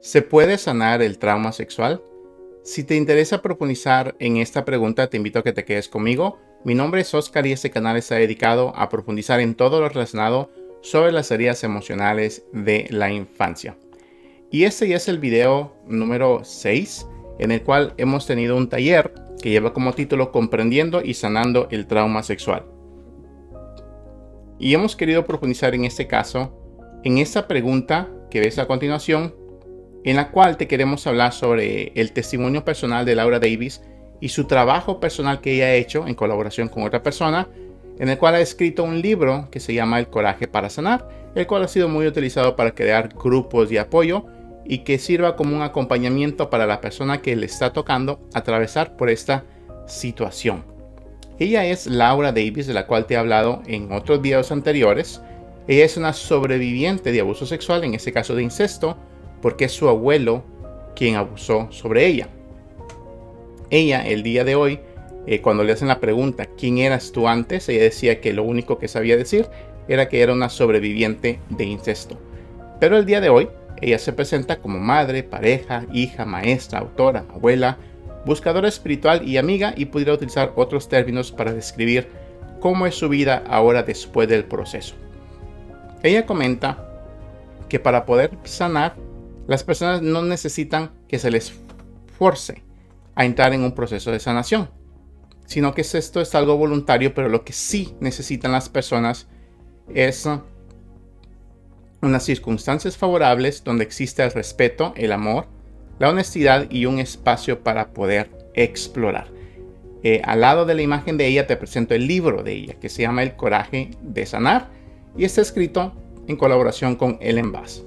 ¿Se puede sanar el trauma sexual? Si te interesa profundizar en esta pregunta, te invito a que te quedes conmigo. Mi nombre es Oscar y este canal está dedicado a profundizar en todo lo relacionado sobre las heridas emocionales de la infancia. Y este ya es el video número 6, en el cual hemos tenido un taller que lleva como título Comprendiendo y sanando el trauma sexual. Y hemos querido profundizar en este caso, en esta pregunta que ves a continuación, en la cual te queremos hablar sobre el testimonio personal de Laura Davis y su trabajo personal que ella ha hecho en colaboración con otra persona, en el cual ha escrito un libro que se llama El Coraje para Sanar, el cual ha sido muy utilizado para crear grupos de apoyo y que sirva como un acompañamiento para la persona que le está tocando atravesar por esta situación. Ella es Laura Davis, de la cual te he hablado en otros videos anteriores. Ella es una sobreviviente de abuso sexual, en este caso de incesto, porque es su abuelo quien abusó sobre ella. Ella, el día de hoy, cuando le hacen la pregunta ¿quién eras tú antes?, ella decía que lo único que sabía decir era que era una sobreviviente de incesto. Pero el día de hoy, ella se presenta como madre, pareja, hija, maestra, autora, abuela, buscadora espiritual y amiga, y pudiera utilizar otros términos para describir cómo es su vida ahora después del proceso. Ella comenta que para poder sanar, las personas no necesitan que se les force a entrar en un proceso de sanación, sino que esto es algo voluntario, pero lo que sí necesitan las personas es unas circunstancias favorables donde existe el respeto, el amor, la honestidad y un espacio para poder explorar. Al lado de la imagen de ella te presento el libro de ella, que se llama El Coraje de Sanar, y está escrito en colaboración con Ellen Bass.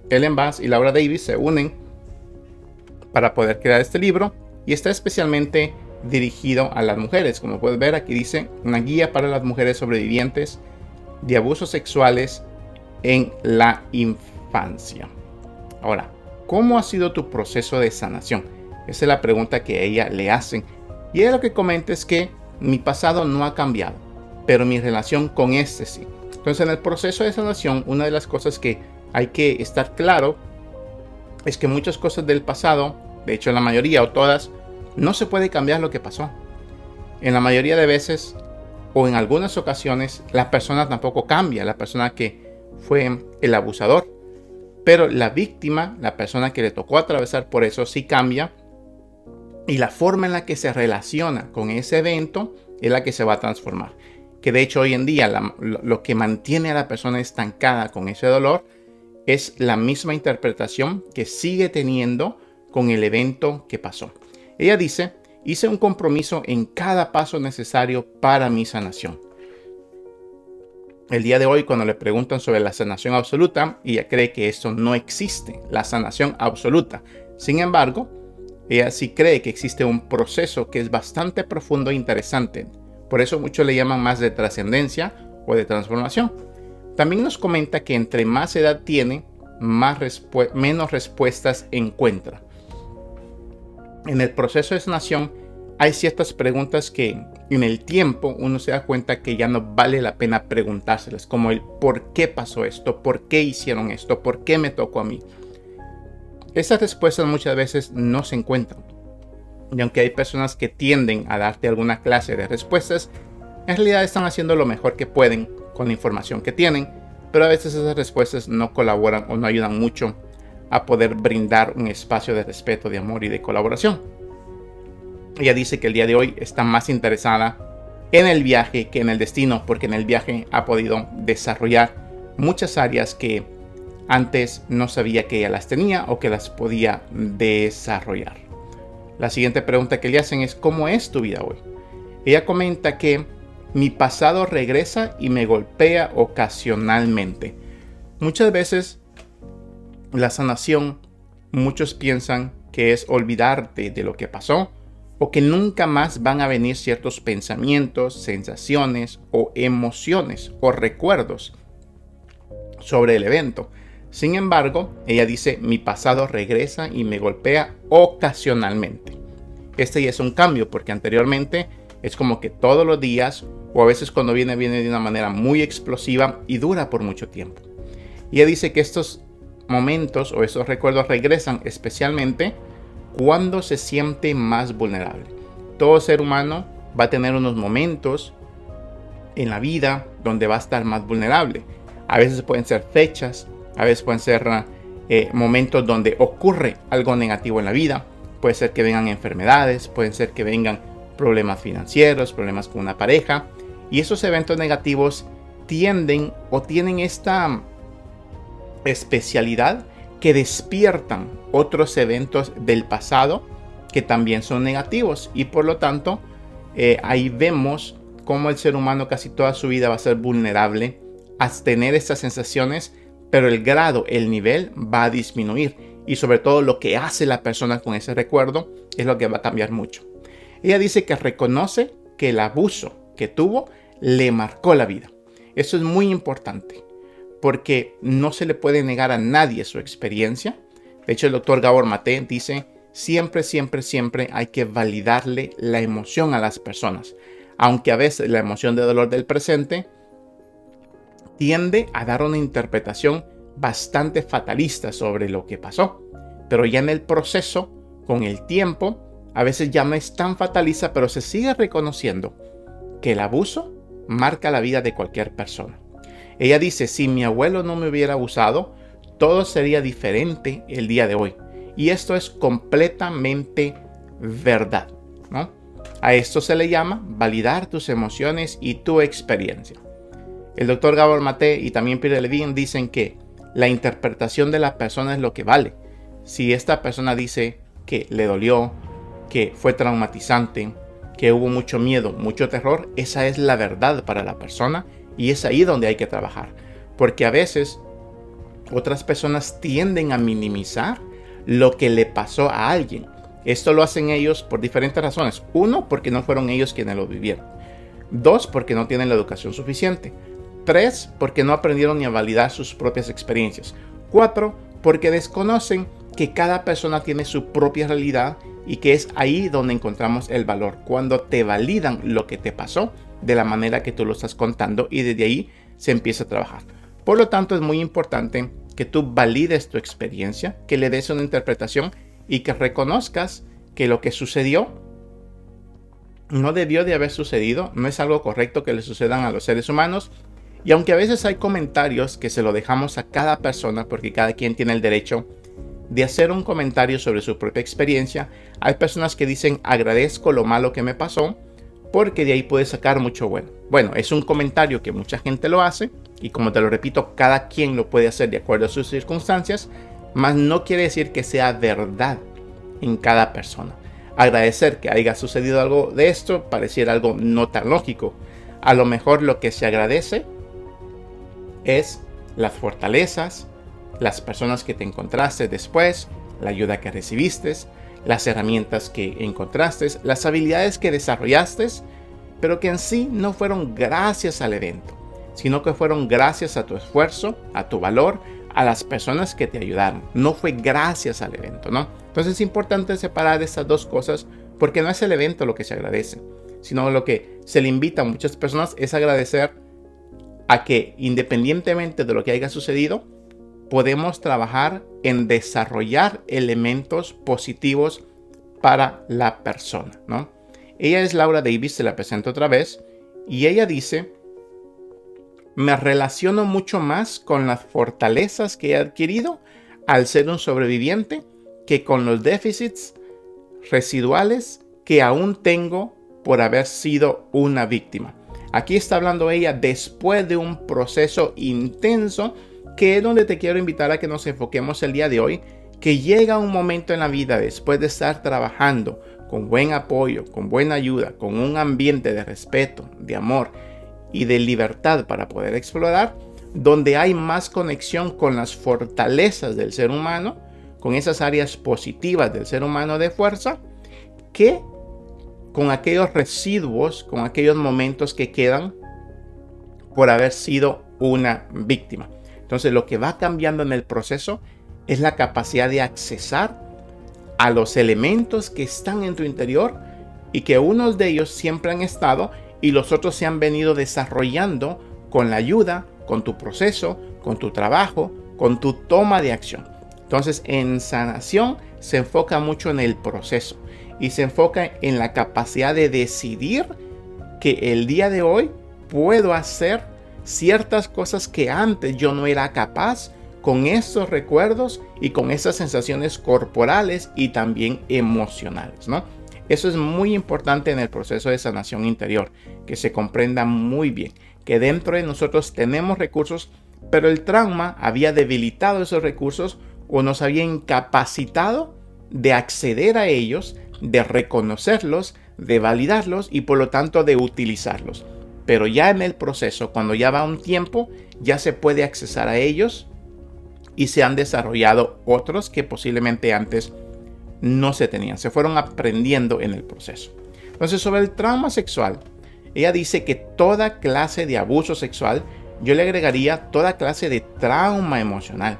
Ellen Bass y Laura Davis se unen para poder crear este libro, y está especialmente dirigido a las mujeres. Como puedes ver, aquí dice una guía para las mujeres sobrevivientes de abusos sexuales en la infancia. Ahora, ¿cómo ha sido tu proceso de sanación? Esa es la pregunta que a ella le hacen. Y ella lo que comenta es que mi pasado no ha cambiado, pero mi relación con este sí. Entonces, en el proceso de sanación, una de las cosas que hay que estar claro es que muchas cosas del pasado, de hecho la mayoría o todas, no se puede cambiar lo que pasó. En la mayoría de veces o en algunas ocasiones la persona tampoco cambia, la persona que fue el abusador, pero la víctima, la persona que le tocó atravesar por eso, sí cambia, y la forma en la que se relaciona con ese evento es la que se va a transformar. Que de hecho hoy en día lo que mantiene a la persona estancada con ese dolor es la misma interpretación que sigue teniendo con el evento que pasó. Ella dice: hice un compromiso en cada paso necesario para mi sanación. El día de hoy, cuando le preguntan sobre la sanación absoluta, ella cree que esto no existe, la sanación absoluta. Sin embargo, ella sí cree que existe un proceso que es bastante profundo e interesante. Por eso muchos le llaman más de trascendencia o de transformación. También nos comenta que entre más edad tiene, menos respuestas encuentra. En el proceso de sanación hay ciertas preguntas que en el tiempo uno se da cuenta que ya no vale la pena preguntárselas, como el ¿por qué pasó esto? ¿Por qué hicieron esto? ¿Por qué me tocó a mí? Esas respuestas muchas veces no se encuentran. Y aunque hay personas que tienden a darte alguna clase de respuestas, en realidad están haciendo lo mejor que pueden con la información que tienen, pero a veces esas respuestas no colaboran o no ayudan mucho a poder brindar un espacio de respeto, de amor y de colaboración. Ella dice que el día de hoy está más interesada en el viaje que en el destino, porque en el viaje ha podido desarrollar muchas áreas que antes no sabía que ella las tenía o que las podía desarrollar. La siguiente pregunta que le hacen es: ¿cómo es tu vida hoy? Ella comenta que mi pasado regresa y me golpea ocasionalmente. Muchas veces la sanación, muchos piensan que es olvidarte de lo que pasó, o que nunca más van a venir ciertos pensamientos, sensaciones o emociones o recuerdos sobre el evento. Sin embargo, ella dice: mi pasado regresa y me golpea ocasionalmente. Este ya es un cambio, porque anteriormente es como que todos los días, o a veces cuando viene de una manera muy explosiva y dura por mucho tiempo. Y ella dice que estos momentos o esos recuerdos regresan especialmente cuando se siente más vulnerable. Todo ser humano va a tener unos momentos en la vida donde va a estar más vulnerable. A veces pueden ser fechas, a veces pueden ser momentos donde ocurre algo negativo en la vida. Puede ser que vengan enfermedades, pueden ser que vengan problemas financieros, problemas con una pareja. Y esos eventos negativos tienden o tienen esta especialidad que despiertan otros eventos del pasado que también son negativos. Y por lo tanto, ahí vemos cómo el ser humano casi toda su vida va a ser vulnerable a tener estas sensaciones, pero el grado, el nivel va a disminuir. Y sobre todo lo que hace la persona con ese recuerdo es lo que va a cambiar mucho. Ella dice que reconoce que el abuso que tuvo le marcó la vida. Eso es muy importante porque no se le puede negar a nadie su experiencia. De hecho, el doctor Gabor Maté dice, siempre hay que validarle la emoción a las personas. Aunque a veces la emoción de dolor del presente tiende a dar una interpretación bastante fatalista sobre lo que pasó. Pero ya en el proceso, con el tiempo, a veces ya no es tan fatalista, pero se sigue reconociendo que el abuso marca la vida de cualquier persona. Ella dice, si mi abuelo no me hubiera abusado, todo sería diferente el día de hoy. Y esto es completamente verdad, ¿no? A esto se le llama validar tus emociones y tu experiencia. El doctor Gabor Maté y también Peter Levine dicen que la interpretación de la persona es lo que vale. Si esta persona dice que le dolió, que fue traumatizante, que hubo mucho miedo, mucho terror, esa es la verdad para la persona y es ahí donde hay que trabajar. Porque a veces otras personas tienden a minimizar lo que le pasó a alguien. Esto lo hacen ellos por diferentes razones. Uno, porque no fueron ellos quienes lo vivieron. Dos, porque no tienen la educación suficiente. Tres, porque no aprendieron ni a validar sus propias experiencias. Cuatro, porque desconocen que cada persona tiene su propia realidad y que es ahí donde encontramos el valor. Cuando te validan lo que te pasó de la manera que tú lo estás contando y desde ahí se empieza a trabajar. Por lo tanto, es muy importante que tú valides tu experiencia, que le des una interpretación y que reconozcas que lo que sucedió no debió de haber sucedido, no es algo correcto que le sucedan a los seres humanos. Y aunque a veces hay comentarios que se lo dejamos a cada persona porque cada quien tiene el derecho de hacer un comentario sobre su propia experiencia, hay personas que dicen agradezco lo malo que me pasó porque de ahí puedes sacar mucho bueno. Bueno, es un comentario que mucha gente lo hace y como te lo repito, cada quien lo puede hacer de acuerdo a sus circunstancias, mas no quiere decir que sea verdad en cada persona. Agradecer que haya sucedido algo de esto pareciera algo no tan lógico. A lo mejor lo que se agradece es las fortalezas, las personas que te encontraste después, la ayuda que recibiste, las herramientas que encontraste, las habilidades que desarrollaste, pero que en sí no fueron gracias al evento, sino que fueron gracias a tu esfuerzo, a tu valor, a las personas que te ayudaron. No fue gracias al evento, ¿no? Entonces es importante separar estas dos cosas porque no es el evento lo que se agradece, sino lo que se le invita a muchas personas es agradecer a que independientemente de lo que haya sucedido, podemos trabajar en desarrollar elementos positivos para la persona, ¿no? Ella es Laura Davis, se la presento otra vez, y ella dice, me relaciono mucho más con las fortalezas que he adquirido al ser un sobreviviente que con los déficits residuales que aún tengo por haber sido una víctima. Aquí está hablando ella después de un proceso intenso, que es donde te quiero invitar a que nos enfoquemos el día de hoy, que llega un momento en la vida después de estar trabajando con buen apoyo, con buena ayuda, con un ambiente de respeto, de amor y de libertad para poder explorar, donde hay más conexión con las fortalezas del ser humano, con esas áreas positivas del ser humano de fuerza, que con aquellos residuos, con aquellos momentos que quedan por haber sido una víctima. Entonces lo que va cambiando en el proceso es la capacidad de accesar a los elementos que están en tu interior y que unos de ellos siempre han estado y los otros se han venido desarrollando con la ayuda, con tu proceso, con tu trabajo, con tu toma de acción. Entonces, en sanación se enfoca mucho en el proceso y se enfoca en la capacidad de decidir que el día de hoy puedo hacer ciertas cosas que antes yo no era capaz con estos recuerdos y con esas sensaciones corporales y también emocionales, ¿no? Eso es muy importante en el proceso de sanación interior, que se comprenda muy bien, que dentro de nosotros tenemos recursos, pero el trauma había debilitado esos recursos o nos había incapacitado de acceder a ellos, de reconocerlos, de validarlos y por lo tanto de utilizarlos. Pero ya en el proceso, cuando ya va un tiempo, ya se puede accesar a ellos y se han desarrollado otros que posiblemente antes no se tenían. Se fueron aprendiendo en el proceso. Entonces, sobre el trauma sexual, ella dice que toda clase de abuso sexual, yo le agregaría toda clase de trauma emocional.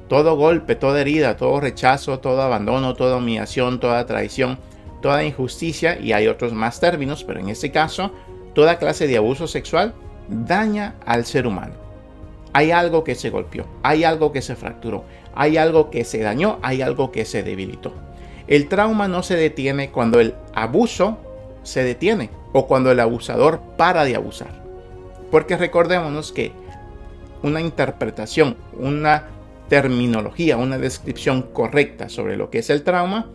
Todo golpe, toda herida, todo rechazo, todo abandono, toda humillación, toda traición, toda injusticia, y hay otros más términos, pero en este caso, toda clase de abuso sexual daña al ser humano. Hay algo que se golpeó, hay algo que se fracturó, hay algo que se dañó, hay algo que se debilitó. El trauma no se detiene cuando el abuso se detiene o cuando el abusador para de abusar. Porque recordémonos que una interpretación, una terminología, una descripción correcta sobre lo que es el trauma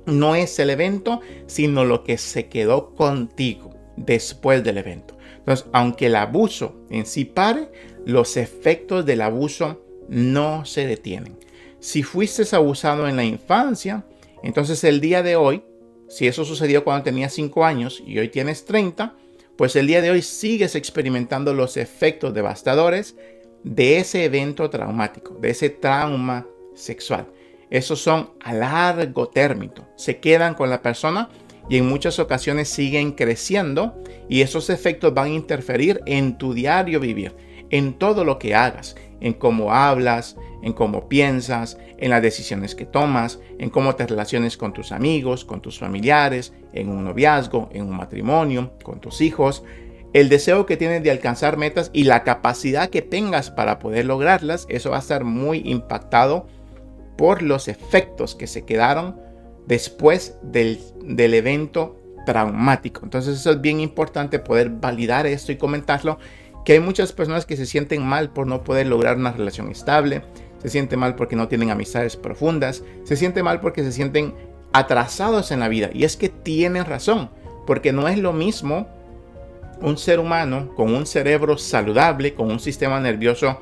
no es el evento, sino lo que se quedó contigo después del evento. Entonces, aunque el abuso en sí pare, los efectos del abuso no se detienen. Si fuiste abusado en la infancia, entonces el día de hoy, si eso sucedió cuando tenías 5 años y hoy tienes 30, pues el día de hoy sigues experimentando los efectos devastadores de ese evento traumático, de ese trauma sexual. Esos son a largo término, se quedan con la persona y en muchas ocasiones siguen creciendo y esos efectos van a interferir en tu diario vivir, en todo lo que hagas, en cómo hablas, en cómo piensas, en las decisiones que tomas, en cómo te relaciones con tus amigos, con tus familiares, en un noviazgo, en un matrimonio, con tus hijos. El deseo que tienes de alcanzar metas y la capacidad que tengas para poder lograrlas, eso va a estar muy impactado por los efectos que se quedaron después del evento traumático. Entonces eso es bien importante poder validar esto y comentarlo, que hay muchas personas que se sienten mal por no poder lograr una relación estable, se sienten mal porque no tienen amistades profundas, se sienten mal porque se sienten atrasados en la vida. Y es que tienen razón, porque no es lo mismo un ser humano con un cerebro saludable, con un sistema nervioso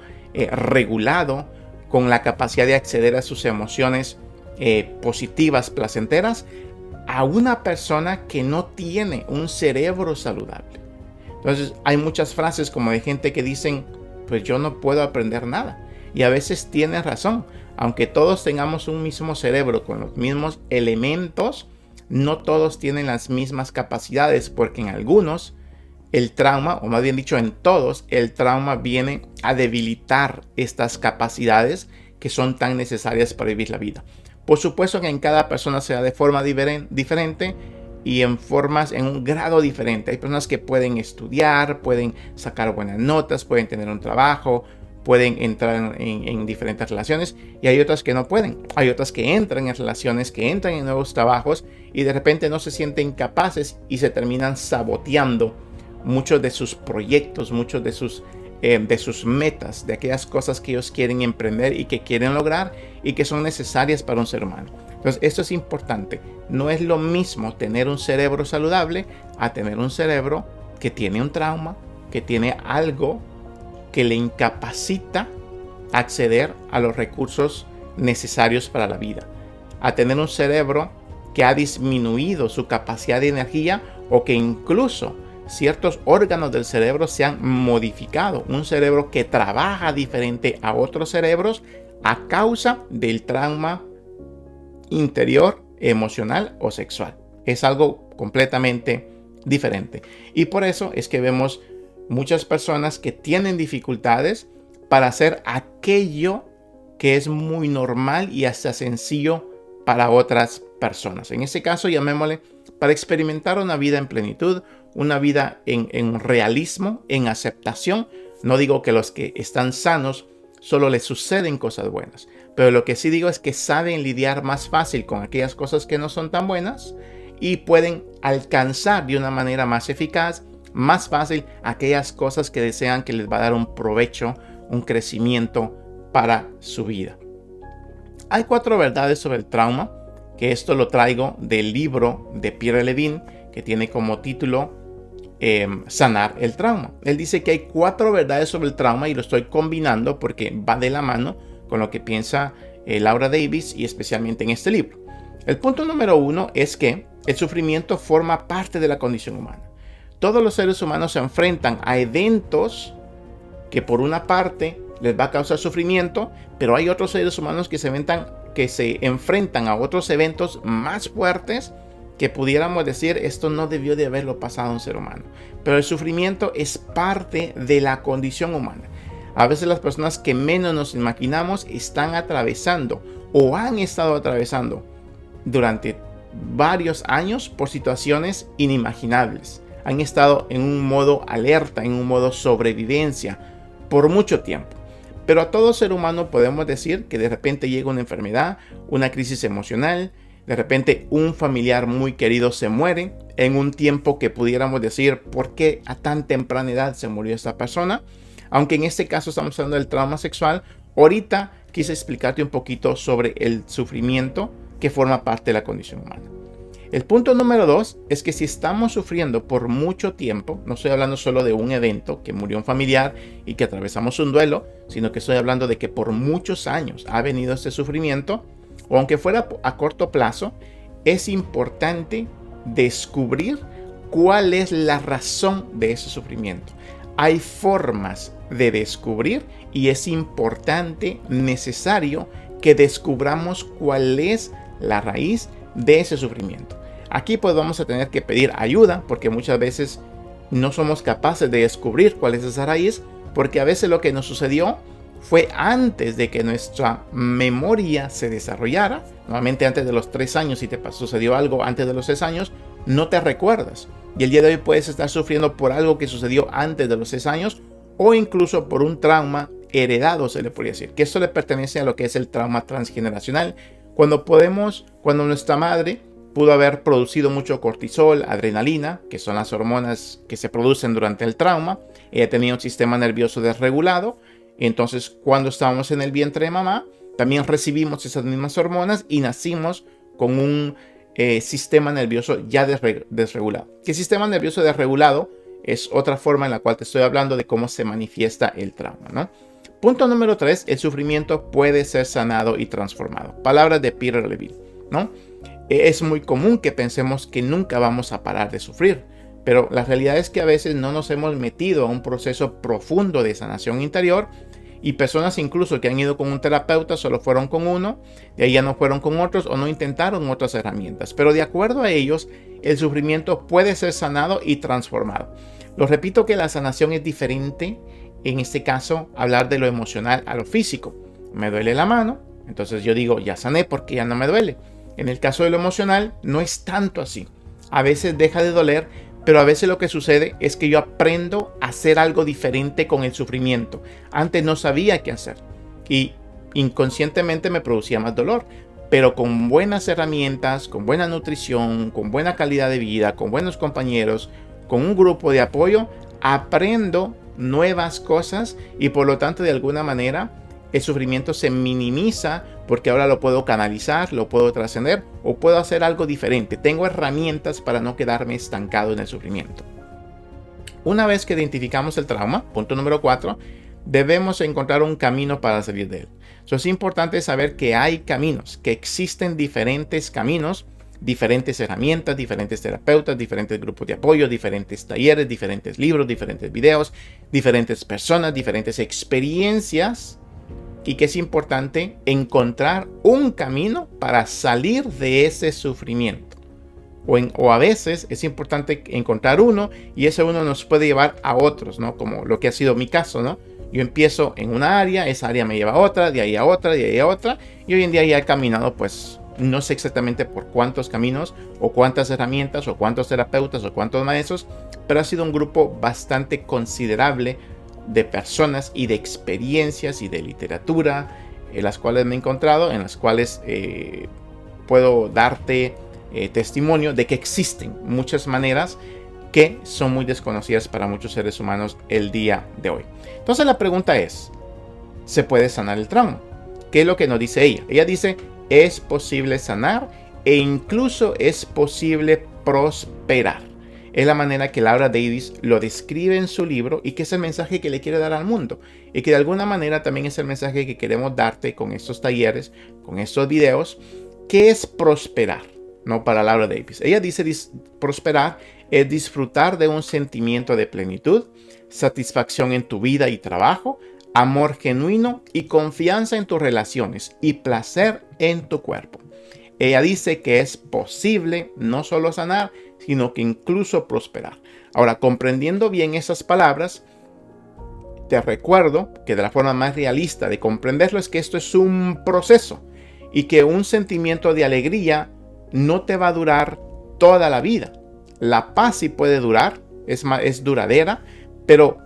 regulado, con la capacidad de acceder a sus emociones positivas, placenteras, a una persona que no tiene un cerebro saludable. Entonces hay muchas frases como de gente que dicen, pues yo no puedo aprender nada. Y a veces tienen razón. Aunque todos tengamos un mismo cerebro con los mismos elementos, no todos tienen las mismas capacidades, porque en algunos el trauma, o más bien dicho en todos, el trauma viene a debilitar estas capacidades que son tan necesarias para vivir la vida. Por supuesto que en cada persona se da de forma diferente y en un grado diferente. Hay personas que pueden estudiar, pueden sacar buenas notas, pueden tener un trabajo, pueden entrar en diferentes relaciones, y hay otras que no pueden. Hay otras que entran en relaciones, que entran en nuevos trabajos y de repente no se sienten capaces y se terminan saboteando muchos de sus proyectos, muchos de sus metas, de aquellas cosas que ellos quieren emprender y que quieren lograr y que son necesarias para un ser humano. Entonces, esto es importante. No es lo mismo tener un cerebro saludable a tener un cerebro que tiene un trauma, que tiene algo que le incapacita acceder a los recursos necesarios para la vida. A tener un cerebro que ha disminuido su capacidad de energía o que incluso ciertos órganos del cerebro se han modificado. Un cerebro que trabaja diferente a otros cerebros a causa del trauma interior, emocional o sexual. Es algo completamente diferente. Y por eso es que vemos muchas personas que tienen dificultades para hacer aquello que es muy normal y hasta sencillo para otras personas. En este caso, llamémosle, para experimentar una vida en plenitud, una vida en realismo, en aceptación. No digo que los que están sanos solo les suceden cosas buenas. Pero lo que sí digo es que saben lidiar más fácil con aquellas cosas que no son tan buenas y pueden alcanzar de una manera más eficaz, más fácil, aquellas cosas que desean que les va a dar un provecho, un crecimiento para su vida. Hay 4 verdades sobre el trauma, que esto lo traigo del libro de Pierre Levin, que tiene como título Sanar el trauma. Él dice que hay 4 verdades sobre el trauma y lo estoy combinando porque va de la mano con lo que piensa Laura Davis y especialmente en este libro. El punto número 1 es que el sufrimiento forma parte de la condición humana. Todos los seres humanos se enfrentan a eventos que por una parte les va a causar sufrimiento, pero hay otros seres humanos que se enfrentan a otros eventos más fuertes que pudiéramos decir esto no debió de haberlo pasado a un ser humano. Pero el sufrimiento es parte de la condición humana. A veces las personas que menos nos imaginamos están atravesando o han estado atravesando durante varios años por situaciones inimaginables. Han estado en un modo alerta, en un modo sobrevivencia por mucho tiempo. Pero a todo ser humano podemos decir que de repente llega una enfermedad, una crisis emocional, de repente un familiar muy querido se muere en un tiempo que pudiéramos decir ¿por qué a tan temprana edad se murió esta persona? Aunque en este caso estamos hablando del trauma sexual, ahorita quise explicarte un poquito sobre el sufrimiento que forma parte de la condición humana. El punto número 2 es que si estamos sufriendo por mucho tiempo, no estoy hablando solo de un evento que murió un familiar y que atravesamos un duelo, sino que estoy hablando de que por muchos años ha venido este sufrimiento, o aunque fuera a corto plazo, es importante descubrir cuál es la razón de ese sufrimiento. Hay formas de descubrir y es importante, necesario que descubramos cuál es la raíz de ese sufrimiento. Aquí pues vamos a tener que pedir ayuda porque muchas veces no somos capaces de descubrir cuál es esa raíz, porque a veces lo que nos sucedió fue antes de que nuestra memoria se desarrollara. Normalmente antes de los 3 años, si te sucedió algo antes de los 6 años, no te recuerdas. Y el día de hoy puedes estar sufriendo por algo que sucedió antes de los 6 años o incluso por un trauma heredado, se le podría decir. Que esto le pertenece a lo que es el trauma transgeneracional. Cuando nuestra madre pudo haber producido mucho cortisol, adrenalina, que son las hormonas que se producen durante el trauma. Ella tenía un sistema nervioso desregulado. Entonces, cuando estábamos en el vientre de mamá, también recibimos esas mismas hormonas y nacimos con un sistema nervioso ya desregulado. El sistema nervioso desregulado es otra forma en la cual te estoy hablando de cómo se manifiesta el trauma, ¿no? Punto número 3, el sufrimiento puede ser sanado y transformado. Palabras de Pierre Levin, ¿no? Es muy común que pensemos que nunca vamos a parar de sufrir, pero la realidad es que a veces no nos hemos metido a un proceso profundo de sanación interior y personas incluso que han ido con un terapeuta solo fueron con uno, de ahí ya no fueron con otros o no intentaron otras herramientas. Pero de acuerdo a ellos, el sufrimiento puede ser sanado y transformado. Lo repito que la sanación es diferente, en este caso, hablar de lo emocional a lo físico. Me duele la mano, entonces yo digo, ya sané porque ya no me duele. En el caso de lo emocional, no es tanto así. A veces deja de doler, pero a veces lo que sucede es que yo aprendo a hacer algo diferente con el sufrimiento. Antes no sabía qué hacer y inconscientemente me producía más dolor. Pero con buenas herramientas, con buena nutrición, con buena calidad de vida, con buenos compañeros, con un grupo de apoyo, aprendo nuevas cosas y por lo tanto de alguna manera el sufrimiento se minimiza porque ahora lo puedo canalizar, lo puedo trascender o puedo hacer algo diferente. Tengo herramientas para no quedarme estancado en el sufrimiento. Una vez que identificamos el trauma, punto número 4, debemos encontrar un camino para salir de él. Es importante saber que hay caminos, que existen diferentes caminos, diferentes herramientas, diferentes terapeutas, diferentes grupos de apoyo, diferentes talleres, diferentes libros, diferentes videos, diferentes personas, diferentes experiencias. Y que es importante encontrar un camino para salir de ese sufrimiento. O a veces es importante encontrar uno y ese uno nos puede llevar a otros, ¿no? Como lo que ha sido mi caso, ¿no? Yo empiezo en una área, esa área me lleva a otra, de ahí a otra, de ahí a otra. Y hoy en día ya he caminado, pues, no sé exactamente por cuántos caminos, o cuántas herramientas, o cuántos terapeutas, o cuántos maestros, pero ha sido un grupo bastante considerable de personas y de experiencias y de literatura en las cuales me he encontrado, en las cuales puedo darte testimonio de que existen muchas maneras que son muy desconocidas para muchos seres humanos el día de hoy. Entonces la pregunta es, ¿se puede sanar el trauma? ¿Qué es lo que nos dice ella? Ella dice, es posible sanar e incluso es posible prosperar. Es la manera que Laura Davis lo describe en su libro y que es el mensaje que le quiere dar al mundo. Y que de alguna manera también es el mensaje que queremos darte con estos talleres, con estos videos. ¿Qué es prosperar? No, para Laura Davis. Ella dice prosperar es disfrutar de un sentimiento de plenitud, satisfacción en tu vida y trabajo, amor genuino y confianza en tus relaciones y placer en tu cuerpo. Ella dice que es posible no solo sanar, sino que incluso prosperar. Ahora, comprendiendo bien esas palabras, te recuerdo que de la forma más realista de comprenderlo es que esto es un proceso y que un sentimiento de alegría no te va a durar toda la vida. La paz sí puede durar, es duradera, pero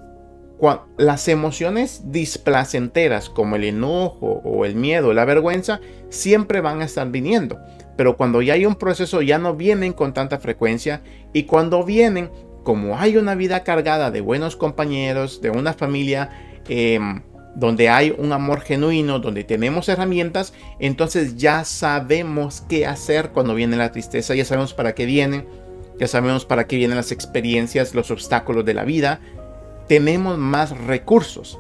las emociones displacenteras como el enojo o el miedo, la vergüenza, siempre van a estar viniendo. Pero cuando ya hay un proceso ya no vienen con tanta frecuencia, y cuando vienen, como hay una vida cargada de buenos compañeros, de una familia donde hay un amor genuino, donde tenemos herramientas, entonces ya sabemos qué hacer cuando viene la tristeza, ya sabemos para qué vienen, ya sabemos para qué vienen las experiencias, los obstáculos de la vida. Tenemos más recursos,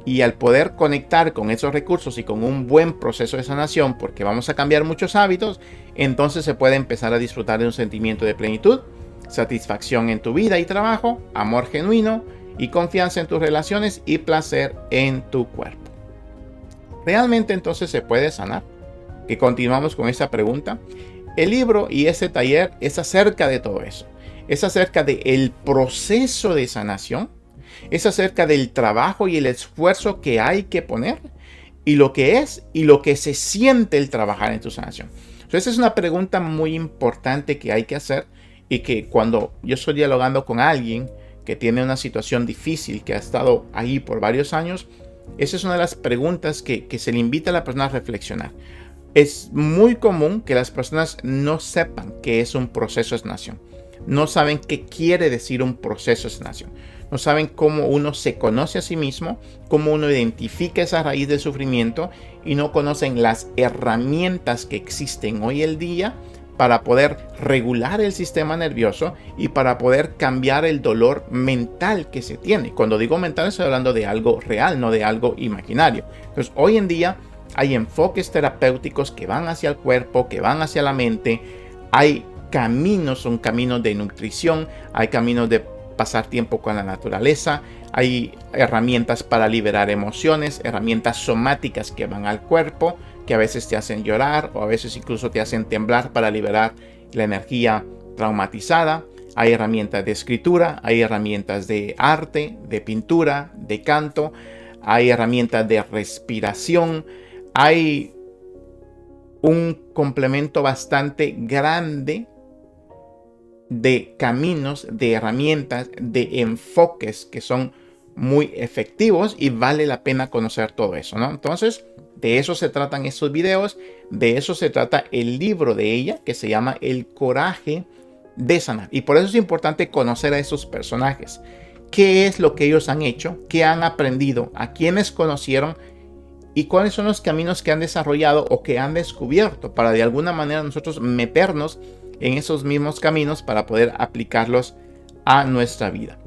y al poder conectar con esos recursos y con un buen proceso de sanación, porque vamos a cambiar muchos hábitos, entonces se puede empezar a disfrutar de un sentimiento de plenitud, satisfacción en tu vida y trabajo, amor genuino y confianza en tus relaciones y placer en tu cuerpo. ¿Realmente entonces se puede sanar? Que continuamos con esa pregunta. El libro y ese taller es acerca de todo eso. Es acerca del proceso de sanación. Es acerca del trabajo y el esfuerzo que hay que poner, y lo que es y lo que se siente el trabajar en tu sanación. Entonces es una pregunta muy importante que hay que hacer, y que cuando yo estoy dialogando con alguien que tiene una situación difícil, que ha estado ahí por varios años, esa es una de las preguntas que se le invita a la persona a reflexionar. Es muy común que las personas no sepan qué es un proceso de sanación. No saben qué quiere decir un proceso de sanación. No saben cómo uno se conoce a sí mismo, cómo uno identifica esa raíz del sufrimiento, y no conocen las herramientas que existen hoy en día para poder regular el sistema nervioso y para poder cambiar el dolor mental que se tiene. Cuando digo mental, estoy hablando de algo real, no de algo imaginario. Entonces, hoy en día hay enfoques terapéuticos que van hacia el cuerpo, que van hacia la mente. Hay caminos, son caminos de nutrición, hay caminos de pasar tiempo con la naturaleza, hay herramientas para liberar emociones, herramientas somáticas que van al cuerpo, que a veces te hacen llorar o a veces incluso te hacen temblar para liberar la energía traumatizada. Hay herramientas de escritura, hay herramientas de arte, de pintura, de canto, hay herramientas de respiración, hay un complemento bastante grande de caminos, de herramientas, de enfoques que son muy efectivos, y vale la pena conocer todo eso, ¿no? Entonces, de eso se tratan estos videos, de eso se trata el libro de ella, que se llama El coraje de sanar. Y por eso es importante conocer a esos personajes. ¿Qué es lo que ellos han hecho? ¿Qué han aprendido? ¿A quiénes conocieron? ¿Y cuáles son los caminos que han desarrollado o que han descubierto, para de alguna manera nosotros meternos en esos mismos caminos para poder aplicarlos a nuestra vida?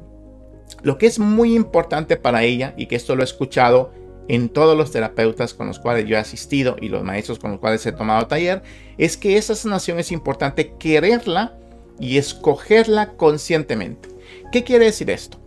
Lo que es muy importante para ella, y que esto lo he escuchado en todos los terapeutas con los cuales yo he asistido y los maestros con los cuales he tomado taller, es que esa sanación es importante quererla y escogerla conscientemente. ¿Qué quiere decir esto?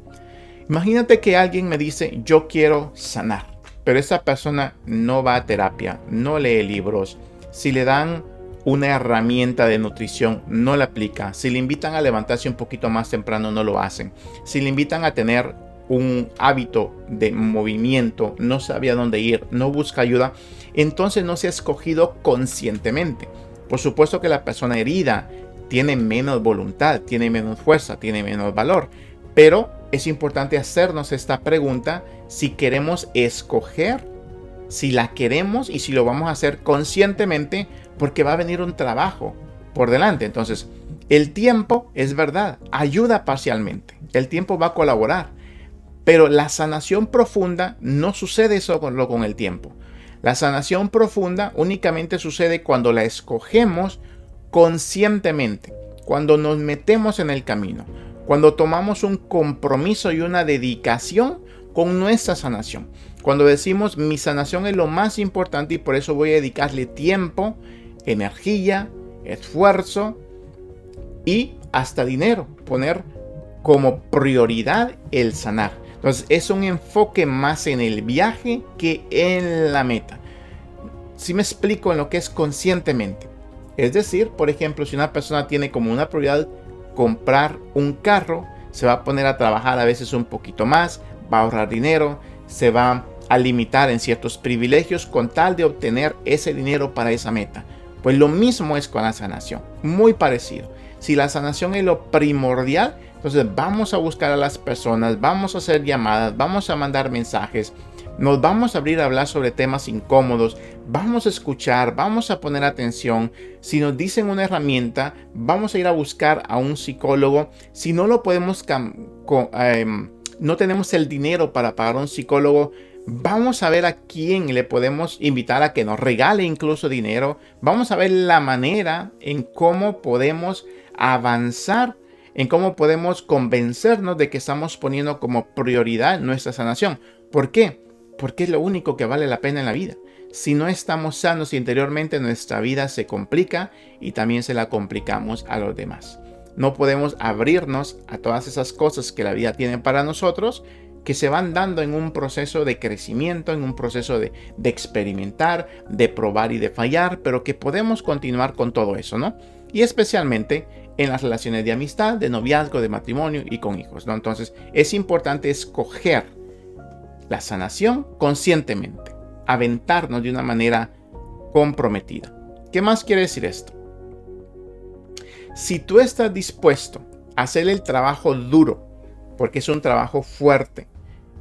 Imagínate que alguien me dice, yo quiero sanar, pero esa persona no va a terapia, no lee libros. Si le dan una herramienta de nutrición, no la aplica. Si le invitan a levantarse un poquito más temprano, no lo hacen. Si le invitan a tener un hábito de movimiento, no sabe a dónde ir, no busca ayuda, entonces no se ha escogido conscientemente. Por supuesto que la persona herida tiene menos voluntad, tiene menos fuerza, tiene menos valor, pero es importante hacernos esta pregunta si queremos escoger, si la queremos y si lo vamos a hacer conscientemente, porque va a venir un trabajo por delante. Entonces, el tiempo, es verdad, ayuda parcialmente. El tiempo va a colaborar, pero la sanación profunda no sucede solo con el tiempo. La sanación profunda únicamente sucede cuando la escogemos conscientemente, cuando nos metemos en el camino, cuando tomamos un compromiso y una dedicación con nuestra sanación. Cuando decimos mi sanación es lo más importante y por eso voy a dedicarle tiempo, energía, esfuerzo y hasta dinero. Poner como prioridad el sanar. Entonces es un enfoque más en el viaje que en la meta. Si me explico en lo que es conscientemente. Es decir, por ejemplo, si una persona tiene como una prioridad comprar un carro, se va a poner a trabajar a veces un poquito más, va a ahorrar dinero, se va a limitar en ciertos privilegios con tal de obtener ese dinero para esa meta. Pues lo mismo es con la sanación, muy parecido. Si la sanación es lo primordial, entonces vamos a buscar a las personas, vamos a hacer llamadas, vamos a mandar mensajes, nos vamos a abrir a hablar sobre temas incómodos, vamos a escuchar, vamos a poner atención. Si nos dicen una herramienta, vamos a ir a buscar a un psicólogo. Si no lo podemos, no tenemos el dinero para pagar a un psicólogo, vamos a ver a quién le podemos invitar a que nos regale incluso dinero. Vamos a ver la manera en cómo podemos avanzar, en cómo podemos convencernos de que estamos poniendo como prioridad nuestra sanación. ¿Por qué? Porque es lo único que vale la pena en la vida. Si no estamos sanos interiormente, nuestra vida se complica y también se la complicamos a los demás. No podemos abrirnos a todas esas cosas que la vida tiene para nosotros, que se van dando en un proceso de crecimiento, en un proceso de experimentar, de probar y de fallar, pero que podemos continuar con todo eso, ¿no? Y especialmente en las relaciones de amistad, de noviazgo, de matrimonio y con hijos, ¿no? Entonces es importante escoger la sanación conscientemente, aventarnos de una manera comprometida. ¿Qué más quiere decir esto? Si tú estás dispuesto a hacer el trabajo duro, porque es un trabajo fuerte.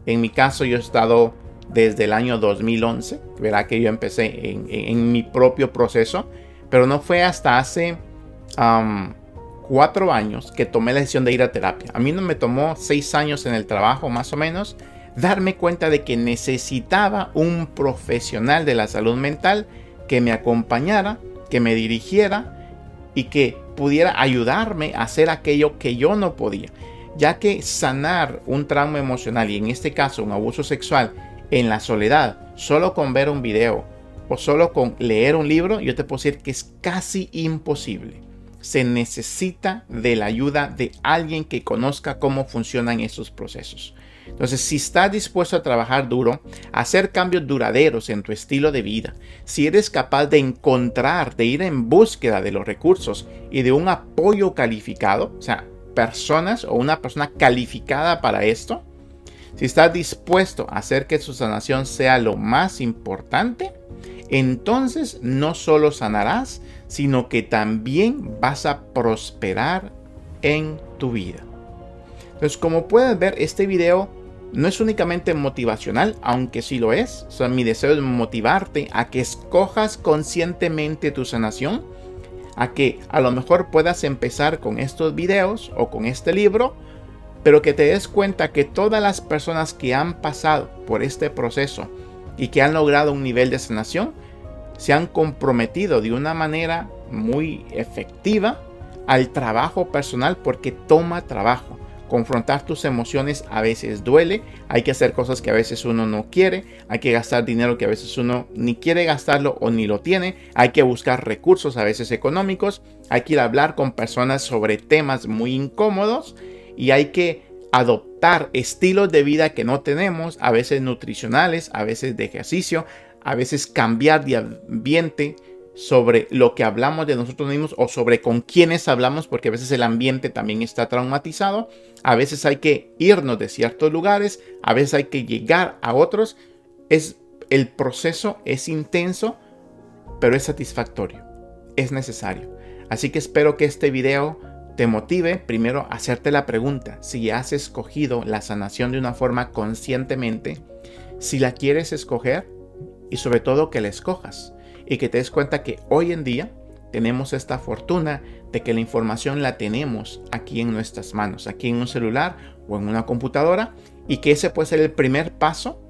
En mi caso, yo he estado desde el año 2011, verá que yo empecé en mi propio proceso, pero no fue hasta hace 4 años que tomé la decisión de ir a terapia. A mí no me tomó 6 años en el trabajo, más o menos, darme cuenta de que necesitaba un profesional de la salud mental que me acompañara, que me dirigiera y que pudiera ayudarme a hacer aquello que yo no podía. Ya que sanar un trauma emocional y en este caso un abuso sexual en la soledad, solo con ver un video o solo con leer un libro, yo te puedo decir que es casi imposible. Se necesita de la ayuda de alguien que conozca cómo funcionan estos procesos. Entonces, si estás dispuesto a trabajar duro, a hacer cambios duraderos en tu estilo de vida, si eres capaz de encontrar, de ir en búsqueda de los recursos y de un apoyo calificado, o sea, personas o una persona calificada para esto, si estás dispuesto a hacer que su sanación sea lo más importante, entonces no solo sanarás, sino que también vas a prosperar en tu vida. Entonces, como puedes ver, este video no es únicamente motivacional, aunque sí lo es. O sea, mi deseo es motivarte a que escojas conscientemente tu sanación, a que a lo mejor puedas empezar con estos videos o con este libro, pero que te des cuenta que todas las personas que han pasado por este proceso y que han logrado un nivel de sanación, se han comprometido de una manera muy efectiva al trabajo personal, porque toma trabajo. Confrontar tus emociones a veces duele, hay que hacer cosas que a veces uno no quiere, hay que gastar dinero que a veces uno ni quiere gastarlo o ni lo tiene, hay que buscar recursos a veces económicos, hay que ir a hablar con personas sobre temas muy incómodos y hay que adoptar estilos de vida que no tenemos, a veces nutricionales, a veces de ejercicio, a veces cambiar de ambiente sobre lo que hablamos de nosotros mismos o sobre con quienes hablamos, porque a veces el ambiente también está traumatizado. A veces hay que irnos de ciertos lugares, a veces hay que llegar a otros. El proceso es intenso, pero es satisfactorio, es necesario. Así que espero que este video te motive primero a hacerte la pregunta si has escogido la sanación de una forma conscientemente, si la quieres escoger y sobre todo que la escojas y que te des cuenta que hoy en día tenemos esta fortuna de que la información la tenemos aquí en nuestras manos, aquí en un celular o en una computadora, y que ese puede ser el primer paso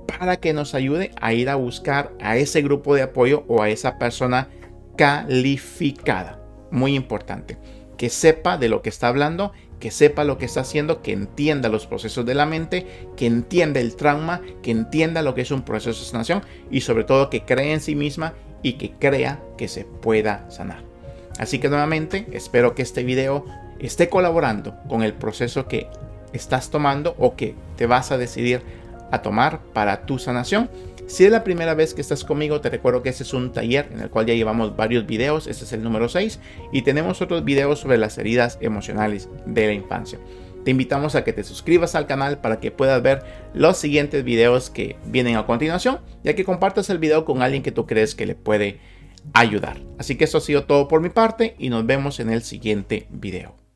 para que nos ayude a ir a buscar a ese grupo de apoyo o a esa persona calificada. Muy importante, que sepa de lo que está hablando, que sepa lo que está haciendo, que entienda los procesos de la mente, que entienda el trauma, que entienda lo que es un proceso de sanación y sobre todo que cree en sí misma y que crea que se pueda sanar. Así que nuevamente espero que este video esté colaborando con el proceso que estás tomando o que te vas a decidir a tomar para tu sanación. Si es la primera vez que estás conmigo, te recuerdo que este es un taller en el cual ya llevamos varios videos. Este es el número 6 y tenemos otros videos sobre las heridas emocionales de la infancia. Te invitamos a que te suscribas al canal para que puedas ver los siguientes videos que vienen a continuación, ya que compartas el video con alguien que tú crees que le puede ayudar. Así que eso ha sido todo por mi parte y nos vemos en el siguiente video.